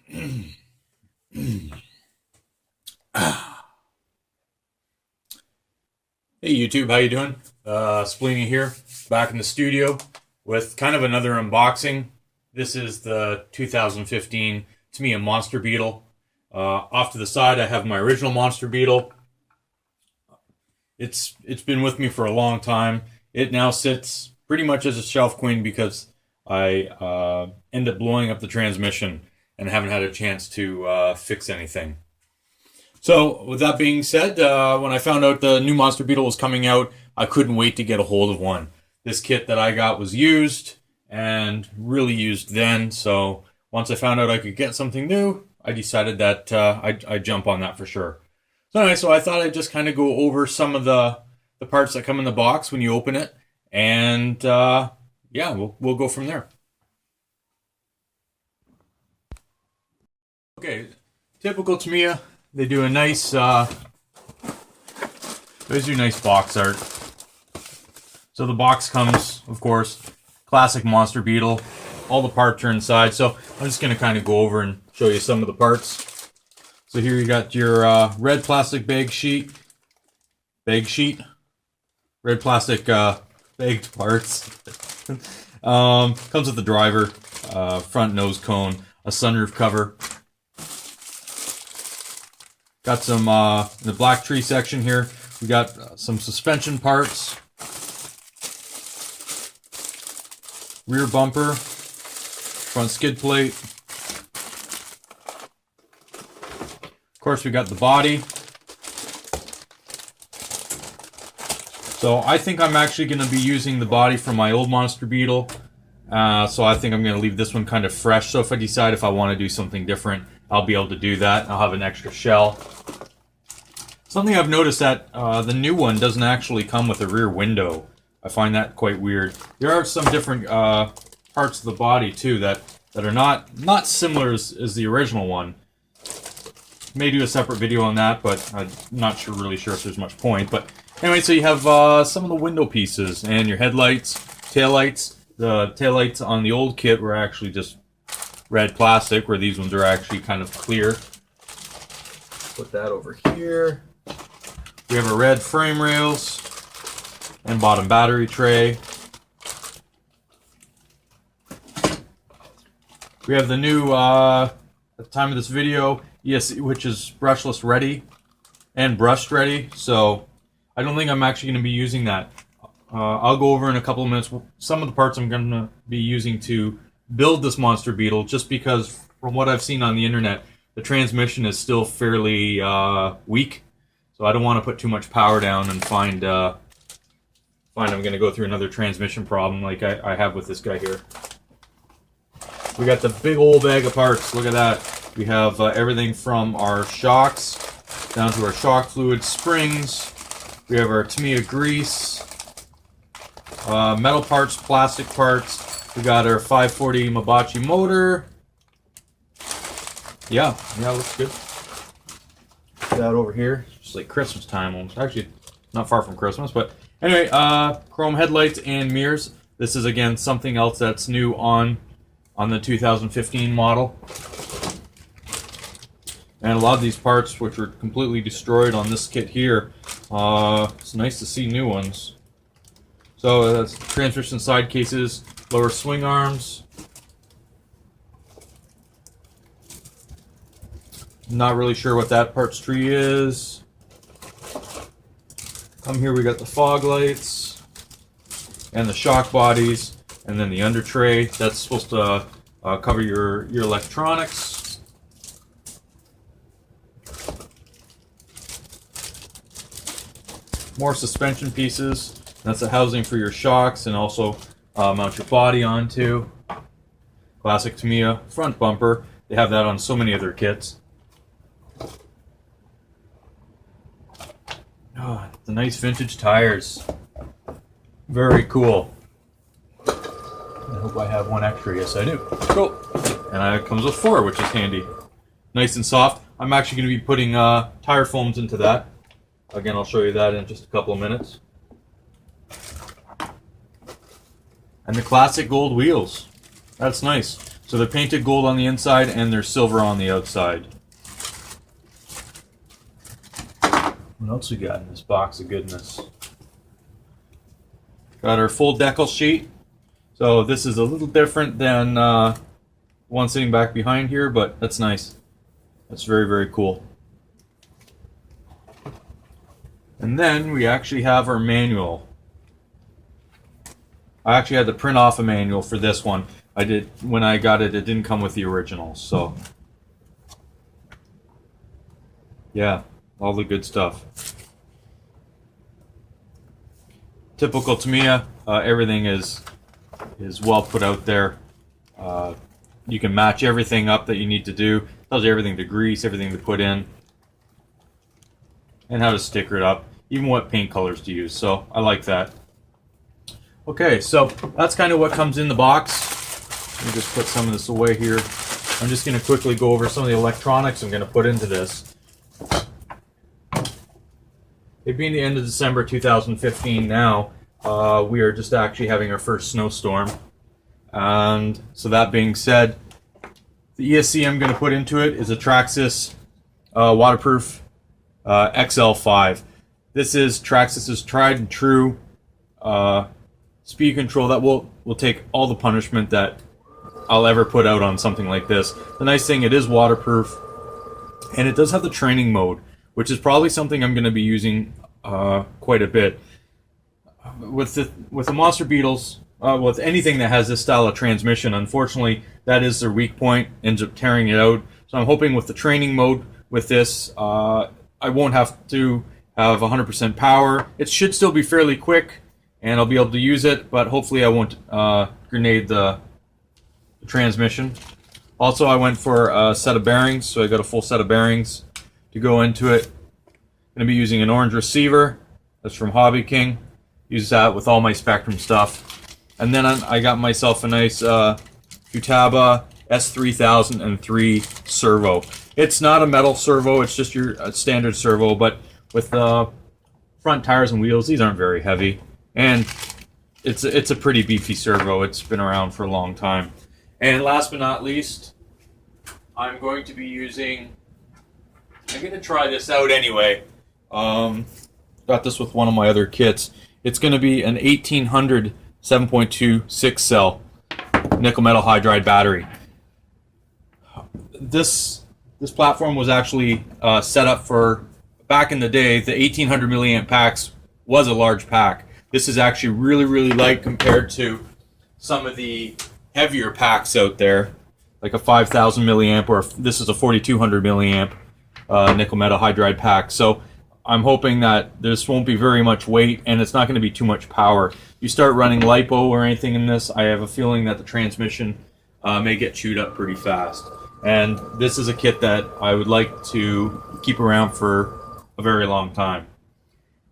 Hey YouTube, how you doing? Asplenia here, back in the studio with kind of another unboxing. This is the 2015 Tamiya Monster Beetle. Off to the side, I have my original Monster Beetle. It's been with me for a long time. It now sits pretty much as a shelf queen because I end up blowing up the transmission and haven't had a chance to fix anything. So, with that being said, when I found out the new Monster Beetle was coming out, I couldn't wait to get a hold of one. This kit that I got was used, and really used then, so once I found out I could get something new, I decided that I'd jump on that for sure. So anyway, so I thought I'd just kind of go over some of the parts that come in the box when you open it, and yeah, we'll go from there. Okay, typical Tamiya. They do a nice, box art. So the box comes, of course, classic Monster Beetle. All the parts are inside. So I'm just going to kind of go over and show you some of the parts. So here you got your red plastic red plastic bagged parts. Comes with the driver, front nose cone, a sunroof cover. Got some, in the black tree section here, we got some suspension parts, rear bumper, front skid plate. Of course, we got the body. So I think I'm actually going to be using the body from my old Monster Beetle. So I think I'm going to leave this one kind of fresh. So if I decide if I want to do something different, I'll be able to do that. I'll have an extra shell. Something I've noticed that the new one doesn't actually come with a rear window. I find that quite weird. There are some different parts of the body too that are not similar as the original one. May do a separate video on that, but I'm not really sure if there's much point. But anyway, so you have some of the window pieces and your headlights, taillights. The taillights on the old kit were actually just red plastic, where these ones are actually kind of clear. Put that over here. We have our red frame rails and bottom battery tray. We have the new, at the time of this video, ESC, which is brushless ready and brushed ready. So I don't think I'm actually going to be using that. I'll go over in a couple of minutes some of the parts I'm going to be using to build this Monster Beetle, just because from what I've seen on the internet, the transmission is still fairly weak. So I don't want to put too much power down and find I'm going to go through another transmission problem like I have with this guy here. We got the big old bag of parts. Look at that. We have everything from our shocks down to our shock fluid, springs. We have our Tamiya grease, metal parts, plastic parts. We got our 540 Mabachi motor. Yeah, looks good. Put that over here. It's like Christmas time almost. Actually, not far from Christmas, but anyway, chrome headlights and mirrors. This is again something else that's new on the 2015 model. And a lot of these parts, which were completely destroyed on this kit here, it's nice to see new ones. So that's transmission side cases, lower swing arms. Not really sure what that parts tree is. Come here, we got the fog lights and the shock bodies, and then the under tray. That's supposed to cover your electronics. More suspension pieces. That's a housing for your shocks and also mount your body onto. Classic Tamiya front bumper. They have that on so many of their kits. Oh, the nice vintage tires. Very cool. I hope I have one extra. Yes, I do. Cool. And it comes with 4, which is handy. Nice and soft. I'm actually going to be putting tire foams into that. Again, I'll show you that in just a couple of minutes. And the classic gold wheels. That's nice. So they're painted gold on the inside and they're silver on the outside. What else we got in this box of goodness? Got our full decal sheet. So this is a little different than one sitting back behind here, but that's nice. That's very, very cool. And then we actually have our manual. I actually had to print off a manual for this one. I did, when I got it, it didn't come with the original, so yeah, all the good stuff. Typical Tamiya, everything is well put out there. You can match everything up that you need to do. Tells you everything to grease, everything to put in, and how to sticker it up, even what paint colors to use. So I like that. Okay, so that's kind of what comes in the box. Let me just put some of this away here. I'm just going to quickly go over some of the electronics I'm going to put into this. It being the end of December 2015 now, we are just actually having our first snowstorm. And so that being said, the ESC I'm going to put into it is a Traxxas waterproof XL5. This is Traxxas's tried and true speed control that will take all the punishment that I'll ever put out on something like this. The nice thing, it is waterproof, and it does have the training mode, which is probably something I'm going to be using quite a bit. With the Monster Beetles, with anything that has this style of transmission, unfortunately, that is their weak point, ends up tearing it out. So I'm hoping with the training mode with this, I won't have to have 100% power. It should still be fairly quick, and I'll be able to use it, but hopefully I won't grenade the transmission. Also, I went for a set of bearings, so I got a full set of bearings to go into it. I'm going to be using an orange receiver. That's from Hobby King. Use that with all my Spectrum stuff. And then I got myself a nice Futaba S3003 servo. It's not a metal servo, it's just your standard servo, but with the front tires and wheels, these aren't very heavy. And it's a pretty beefy servo. It's been around for a long time. And last but not least, I'm going to be using, I'm going to try this out anyway. Got this with one of my other kits. It's going to be an 1800 7.2 6-cell nickel metal hydride battery. This platform was actually set up for, back in the day, the 1800 milliamp packs was a large pack. This is actually really, really light compared to some of the heavier packs out there, like a 5000 milliamp, or this is a 4200 milliamp nickel metal hydride pack. So I'm hoping that this won't be very much weight and it's not going to be too much power. You start running LiPo or anything in this, I have a feeling that the transmission may get chewed up pretty fast. And this is a kit that I would like to keep around for a very long time.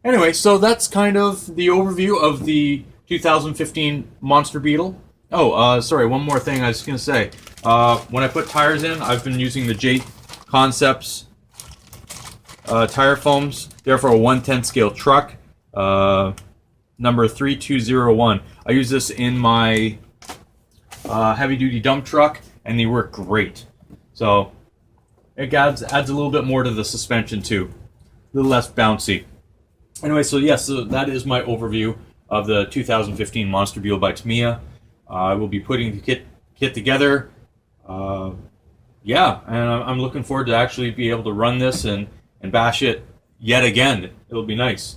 Anyway, so that's kind of the overview of the 2015 Monster Beetle. Oh, sorry, one more thing I was going to say. When I put tires in, I've been using the J Concepts tire foams. They're for a 1/10 scale truck, number 3201. I use this in my heavy-duty dump truck, and they work great. So it adds a little bit more to the suspension too, a little less bouncy. Anyway, so yes, so that is my overview of the 2015 Monster Beetle by Tamiya. I will be putting the kit together. Yeah, and I'm looking forward to actually be able to run this and bash it yet again. It'll be nice.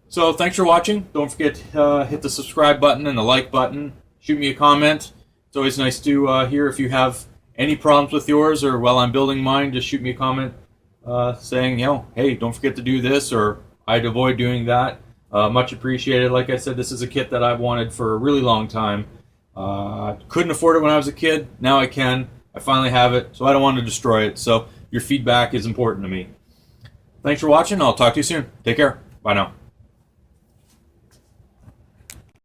So thanks for watching. Don't forget to hit the subscribe button and the like button. Shoot me a comment. It's always nice to hear if you have any problems with yours, or while I'm building mine, just shoot me a comment saying, you know, hey, don't forget to do this, or I'd avoid doing that. Much appreciated. Like I said, this is a kit that I've wanted for a really long time. Couldn't afford it when I was a kid. Now I can. I finally have it, so I don't want to destroy it. So your feedback is important to me. Thanks for watching. I'll talk to you soon. Take care. Bye now.